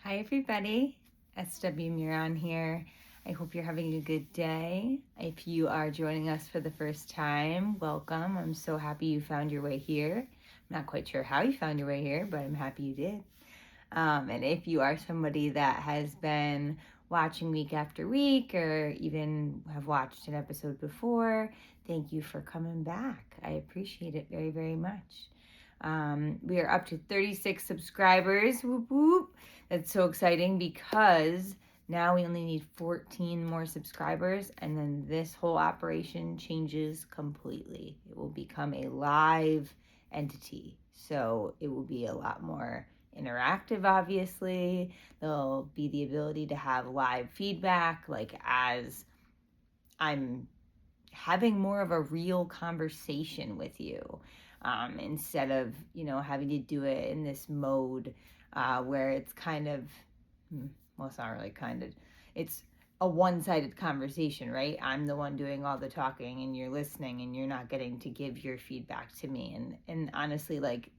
Hi, everybody. SW Miron here. I hope you're having a good day. If you are joining us for the first time, welcome. I'm so happy you found your way here. I'm not quite sure how you found your way here, but I'm happy you did. And if you are somebody that has been watching week after week or even have watched an episode before, thank you for coming back. I appreciate it very, very much. We are up to 36 subscribers. Whoop, whoop. That's so exciting because now we only need 14 more subscribers, and then this whole operation changes completely. It will become a live entity. So it will be a lot more interactive, obviously. There'll be the ability to have live feedback, like as I'm having more of a real conversation with you, instead of, having to do it in this mode where it's kind of, well, it's not really kind of, it's a one-sided conversation, right? I'm the one doing all the talking and you're listening and you're not getting to give your feedback to me. And honestly, like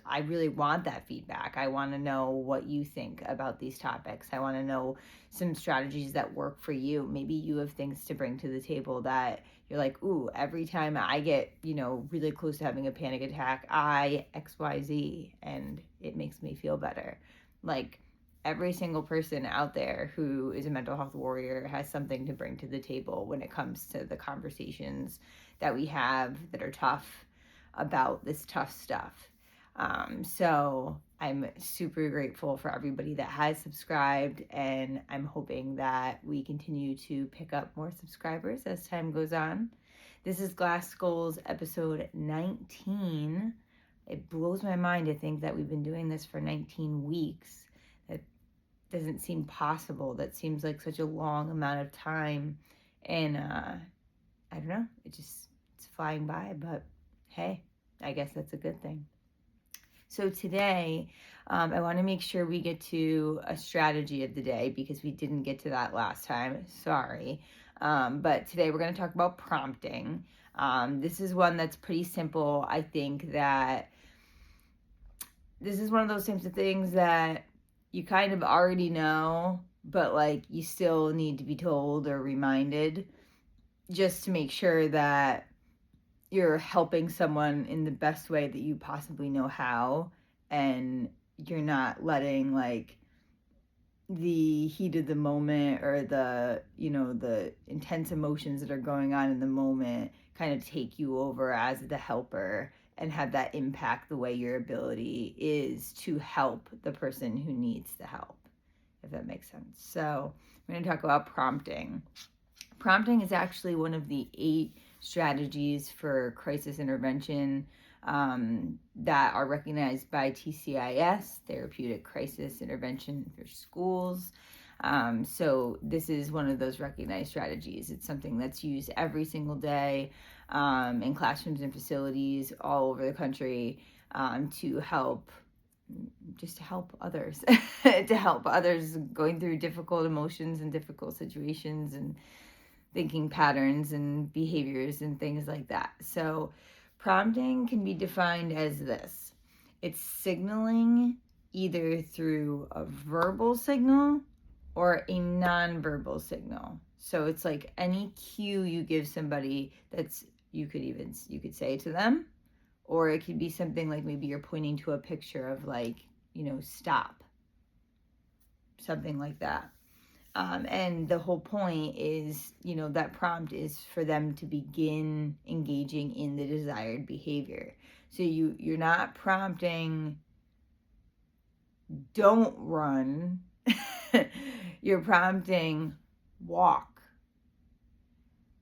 I really want that feedback. I want to know what you think about these topics. I want to know some strategies that work for you. Maybe you have things to bring to the table that you're like, ooh, every time I get, really close to having a panic attack, I XYZ, and it makes me feel better. Like, every single person out there who is a mental health warrior has something to bring to the table when it comes to the conversations that we have that are tough about this tough stuff. So I'm super grateful for everybody that has subscribed, and I'm hoping that we continue to pick up more subscribers as time goes on. This is Glass Skulls episode 19. It blows my mind to think that we've been doing this for 19 weeks. That doesn't seem possible. That seems like such a long amount of time. And I don't know, it's flying by, but hey, I guess that's a good thing. So today, I want to make sure we get to a strategy of the day because we didn't get to that last time. Sorry. But today we're going to talk about prompting. This is one that's pretty simple. I think that this is one of those types of things that you kind of already know, but like you still need to be told or reminded just to make sure that you're helping someone in the best way that you possibly know how, and you're not letting like the heat of the moment or the intense emotions that are going on in the moment kind of take you over as the helper and have that impact the way your ability is to help the person who needs the help, if that makes sense. So we're going to talk about prompting. Prompting is actually one of the 8 strategies for crisis intervention that are recognized by TCIS, Therapeutic Crisis Intervention for Schools. So this is one of those recognized strategies. It's something that's used every single day in classrooms and facilities all over the country to help others, to help others going through difficult emotions and difficult situations and thinking patterns and behaviors and things like that. So prompting can be defined as this. It's signaling either through a verbal signal or a nonverbal signal. So it's like any cue you give somebody that's you could say to them, or it could be something like maybe you're pointing to a picture of like, stop. Something like that. And the whole point is, that prompt is for them to begin engaging in the desired behavior. So you're not prompting, don't run. You're prompting, walk,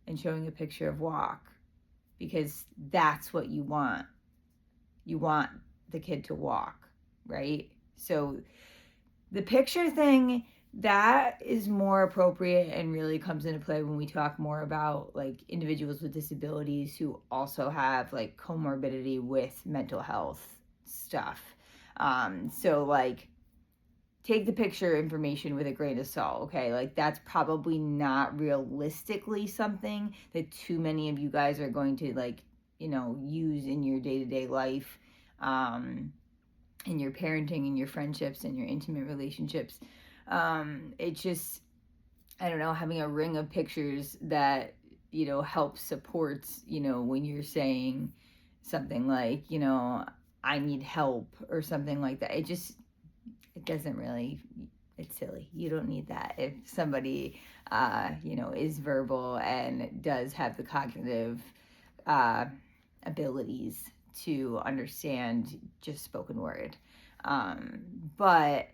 and showing a picture of walk, because that's what you want. You want the kid to walk, right? So the picture thing, that is more appropriate and really comes into play when we talk more about like individuals with disabilities who also have like comorbidity with mental health stuff. So like take the picture information with a grain of salt, okay? Like that's probably not realistically something that too many of you guys are going to like, use in your day-to-day life. in your parenting and your friendships and your intimate relationships. It just, I don't know, having a ring of pictures that, helps supports, when you're saying something like, I need help or something like that. It doesn't really, it's silly. You don't need that. If somebody, is verbal and does have the cognitive uh, abilities to understand just spoken word. But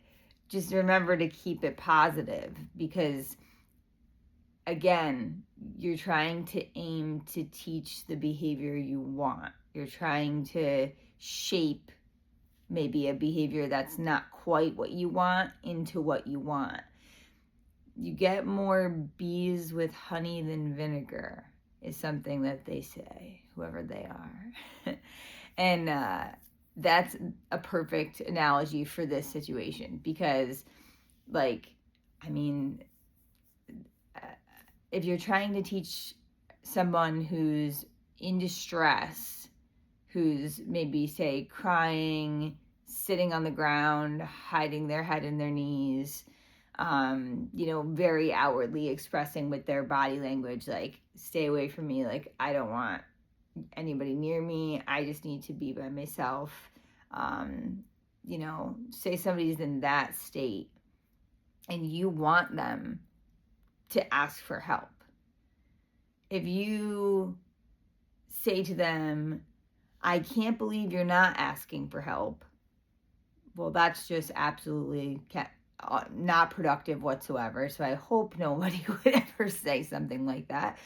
just remember to keep it positive, because again, you're trying to aim to teach the behavior you want. You're trying to shape maybe a behavior that's not quite what you want into what you want. You get more bees with honey than vinegar, is something that they say, whoever they are. And that's a perfect analogy for this situation, because, like, I mean, if you're trying to teach someone who's in distress, who's maybe, say, crying, sitting on the ground, hiding their head in their knees, very outwardly expressing with their body language, like, stay away from me, like, I don't want anybody near me, I just need to be by myself. Say somebody's in that state and you want them to ask for help. If you say to them, I can't believe you're not asking for help, well, that's just absolutely not productive whatsoever. So I hope nobody would ever say something like that.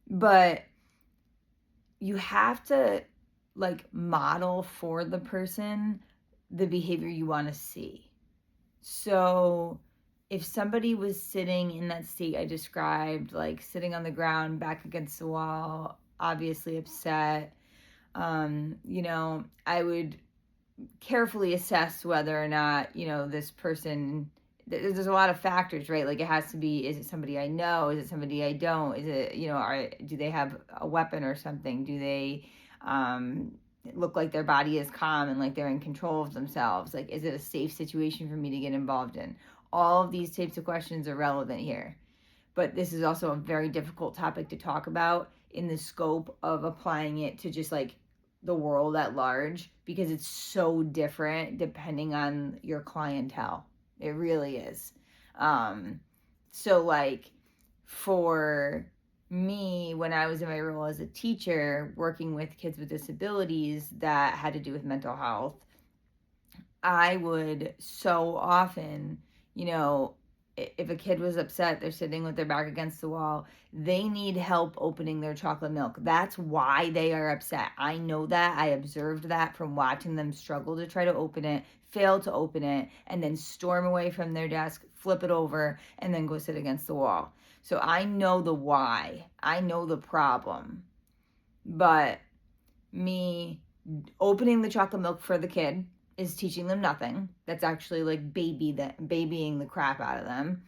But you have to, like, model for the person the behavior you want to see. So if somebody was sitting in that state I described, like sitting on the ground, back against the wall, obviously upset, I would carefully assess whether or not, this person, there's a lot of factors, right? Like, it has to be, is it somebody I know? Is it somebody I don't? Is it, do they have a weapon or something? Do they look like their body is calm and like they're in control of themselves? Like, is it a safe situation for me to get involved in? All of these types of questions are relevant here. But this is also a very difficult topic to talk about in the scope of applying it to just like the world at large, because it's so different depending on your clientele. It really is. So like, for me, when I was in my role as a teacher working with kids with disabilities that had to do with mental health, I would so often, if a kid was upset, they're sitting with their back against the wall, they need help opening their chocolate milk. That's why they are upset. I know that. I observed that from watching them struggle to try to open it, fail to open it, and then storm away from their desk, flip it over, and then go sit against the wall. So I know the why. I know the problem. But me opening the chocolate milk for the kid is teaching them nothing. That's actually like babying the crap out of them.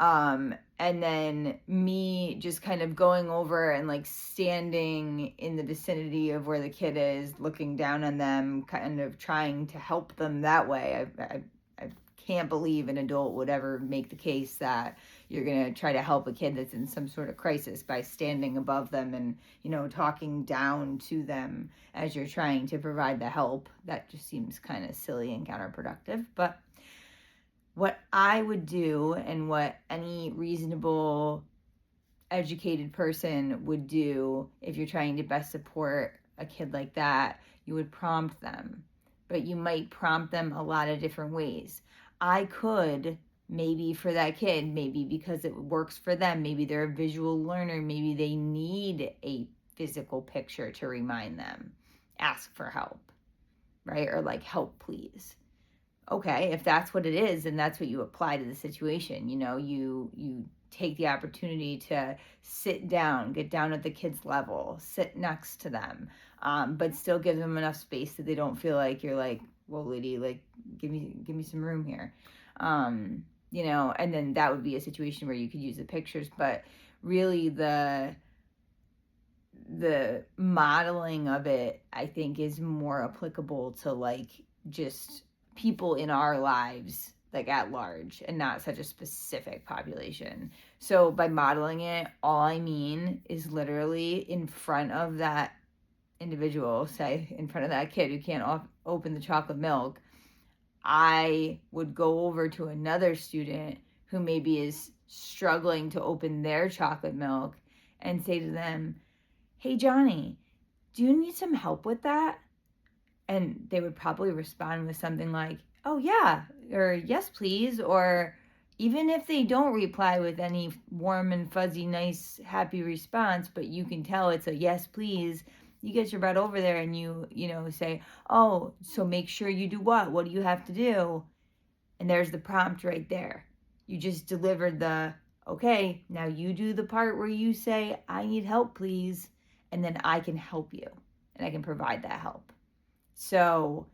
And then me just kind of going over and like standing in the vicinity of where the kid is, looking down on them, kind of trying to help them that way. I can't believe an adult would ever make the case that you're going to try to help a kid that's in some sort of crisis by standing above them and, talking down to them as you're trying to provide the help. That just seems kind of silly and counterproductive. But what I would do, and what any reasonable, educated person would do if you're trying to best support a kid like that, you would prompt them. But you might prompt them a lot of different ways. I could, maybe for that kid, maybe because it works for them, maybe they're a visual learner, maybe they need a physical picture to remind them, ask for help, right? Or like, help please. Okay, if that's what it is, then that's what you apply to the situation. You take the opportunity to sit down, get down at the kid's level, sit next to them, but still give them enough space that they don't feel like you're like, whoa, lady, like, give me some room here. And then that would be a situation where you could use the pictures. But really, the modeling of it, I think, is more applicable to like just people in our lives, like at large, and not such a specific population. So by modeling it, all I mean is literally in front of that individual, say in front of that kid who can't open the chocolate milk, I would go over to another student who maybe is struggling to open their chocolate milk and say to them, "Hey, Johnny, do you need some help with that?" And they would probably respond with something like, "Oh, yeah," or "Yes, please." Or even if they don't reply with any warm and fuzzy, nice, happy response, but you can tell it's a "yes, please," you get your butt over there and you say, "Oh, so make sure you do what? What do you have to do?" And there's the prompt right there. You just delivered the, "Okay, now you do the part where you say, 'I need help, please,' and then I can help you and I can provide that help." So,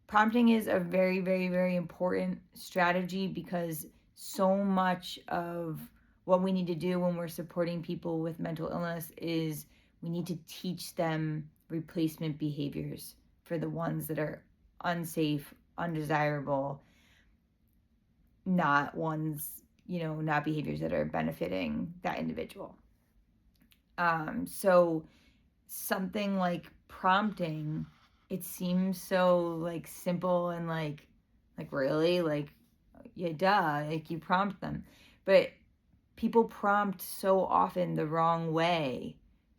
prompting is a very, very, very important strategy because so much of what we need to do when we're supporting people with mental illness is we need to teach them replacement behaviors for the ones that are unsafe, undesirable, not ones, not behaviors that are benefiting that individual. So something like prompting, it seems so like simple and like really like, yeah, duh, like you prompt them, but people prompt so often the wrong way.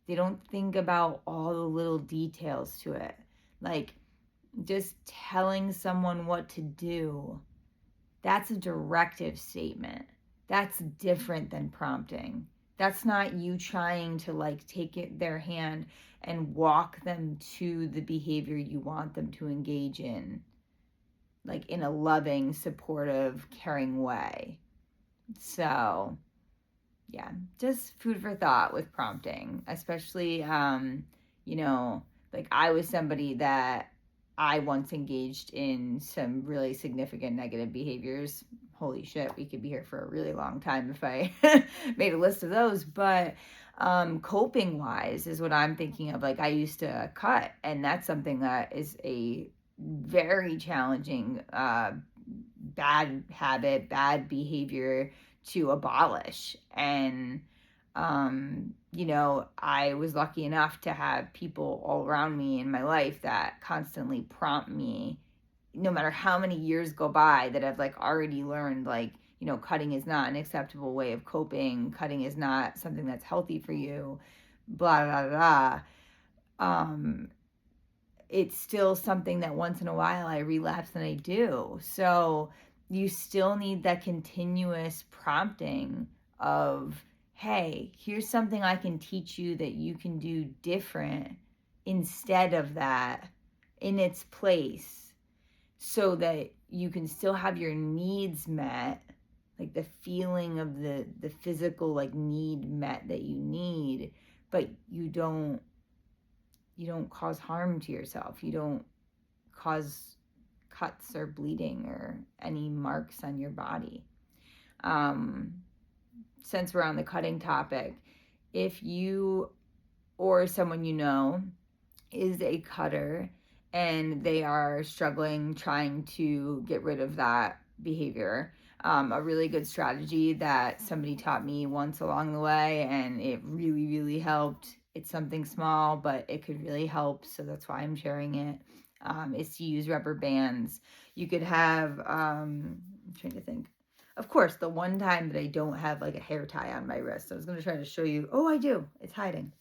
They don't think about all the little details to it, like just telling someone what to do. That's a directive statement. That's different than prompting. That's not you trying to like their hand and walk them to the behavior you want them to engage in, like in a loving, supportive, caring way. So, yeah, just food for thought with prompting, especially, like I was somebody that I once engaged in some really significant negative behaviors. Holy shit, we could be here for a really long time if I made a list of those. But coping wise is what I'm thinking of. Like I used to cut, and that's something that is a very challenging bad habit, bad behavior to abolish. And I was lucky enough to have people all around me in my life that constantly prompt me, no matter how many years go by, that I've like already learned, like, cutting is not an acceptable way of coping, cutting is not something that's healthy for you, blah blah blah. It's still something that once in a while I relapse and I do. So you still need that continuous prompting of, hey, here's something I can teach you that you can do different instead of that, in its place, so that you can still have your needs met, like the feeling of the physical like need met that you need, but you don't cause harm to yourself. You don't cause cuts or bleeding or any marks on your body. Since we're on the cutting topic, if you or someone you know is a cutter and they are struggling trying to get rid of that behavior, a really good strategy that somebody taught me once along the way, and it really, really helped. It's something small, but it could really help. So that's why I'm sharing it. Is to use rubber bands. You could have, I'm trying to think. Of course, the one time that I don't have like a hair tie on my wrist, I was going to try to show you. Oh, I do. It's hiding.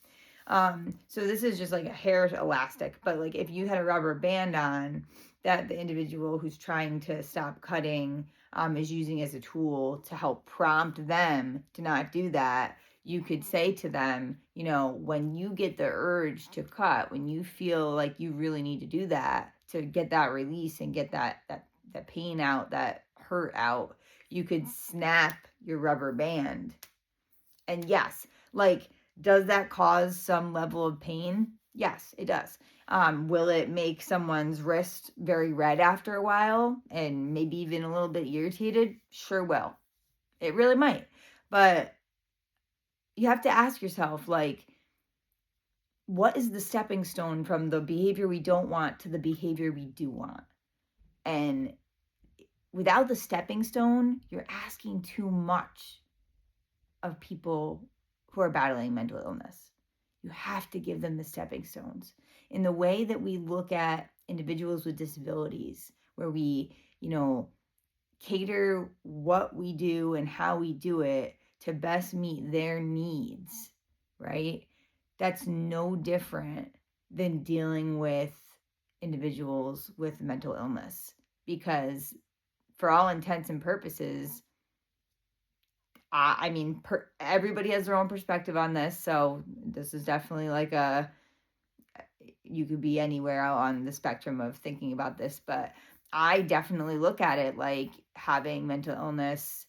So this is just like a hair elastic, but like if you had a rubber band on that the individual who's trying to stop cutting is using as a tool to help prompt them to not do that, you could say to them, when you get the urge to cut, when you feel like you really need to do that to get that release and get that pain out, that hurt out, you could snap your rubber band. And yes, like, does that cause some level of pain? Yes, it does. Will it make someone's wrist very red after a while and maybe even a little bit irritated? Sure will. It really might. But you have to ask yourself, like, what is the stepping stone from the behavior we don't want to the behavior we do want? And without the stepping stone, you're asking too much of people who are battling mental illness. You have to give them the stepping stones. In the way that we look at individuals with disabilities, where we, cater what we do and how we do it to best meet their needs, right? That's no different than dealing with individuals with mental illness, because for all intents and purposes, everybody has their own perspective on this. So this is definitely like you could be anywhere out on the spectrum of thinking about this, but I definitely look at it like having mental illness.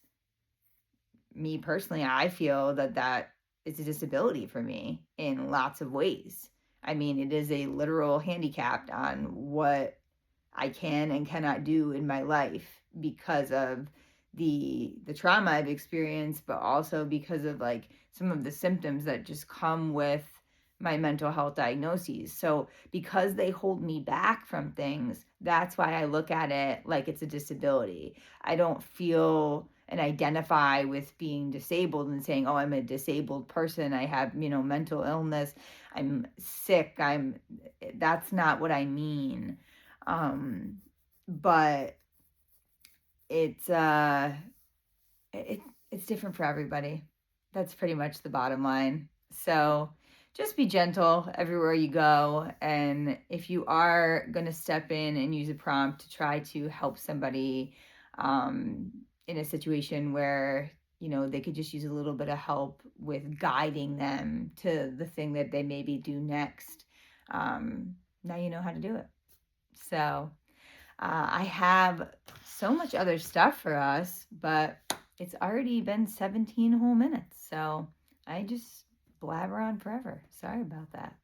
Me personally, I feel that is a disability for me in lots of ways. I mean, it is a literal handicap on what I can and cannot do in my life because of the trauma I've experienced, but also because of like some of the symptoms that just come with my mental health diagnoses. So because they hold me back from things, that's why I look at it like it's a disability. I don't feel and identify with being disabled and saying, oh, I'm a disabled person, I have, mental illness, I'm sick, that's not what I mean. But it's it's different for everybody. That's pretty much the bottom line. So just be gentle everywhere you go. And if you are going to step in and use a prompt to try to help somebody in a situation where, they could just use a little bit of help with guiding them to the thing that they maybe do next, now you know how to do it. So I have so much other stuff for us, but it's already been 17 whole minutes. So I just blabber on forever. Sorry about that.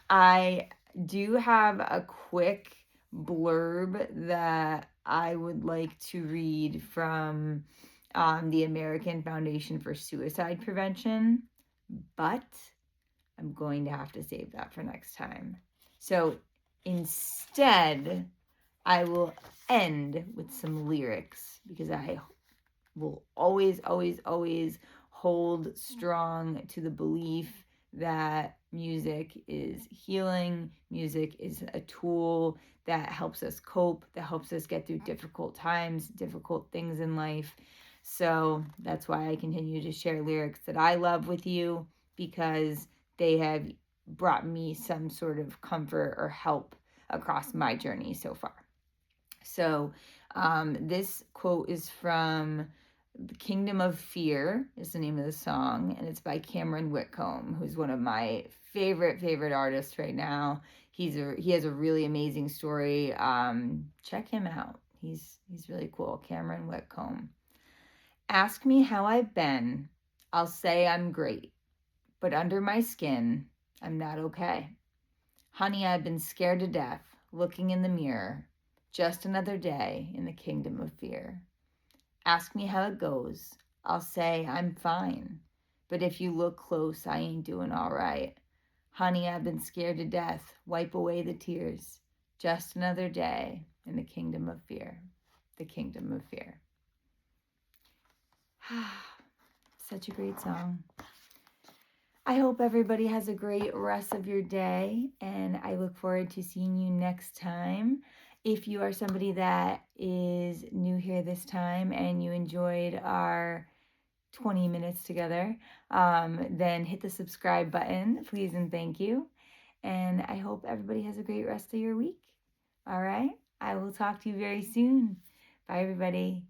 I do have a quick blurb that I would like to read from the American Foundation for Suicide Prevention, but I'm going to have to save that for next time. So instead, I will end with some lyrics because I will always, always, always hold strong to the belief that music is healing. Music is a tool that helps us cope, that helps us get through difficult times, difficult things in life. So that's why I continue to share lyrics that I love with you, because they have brought me some sort of comfort or help across my journey so far. So this quote is from The Kingdom of Fear is the name of the song, and it's by Cameron Whitcomb, who's one of my favorite artists right now. He has a really amazing story. Check him out. He's really cool. Cameron Whitcomb. Ask me how I've been. I'll say I'm great, but under my skin, I'm not okay. Honey, I've been scared to death, looking in the mirror. Just another day in the kingdom of fear. Ask me how it goes. I'll say I'm fine. But if you look close, I ain't doing all right. Honey, I've been scared to death. Wipe away the tears. Just another day in the kingdom of fear. The kingdom of fear. Such a great song. I hope everybody has a great rest of your day, and I look forward to seeing you next time. If you are somebody that is new here this time and you enjoyed our 20 minutes together, then hit the subscribe button, please and thank you. And I hope everybody has a great rest of your week. All right? I will talk to you very soon. Bye, everybody.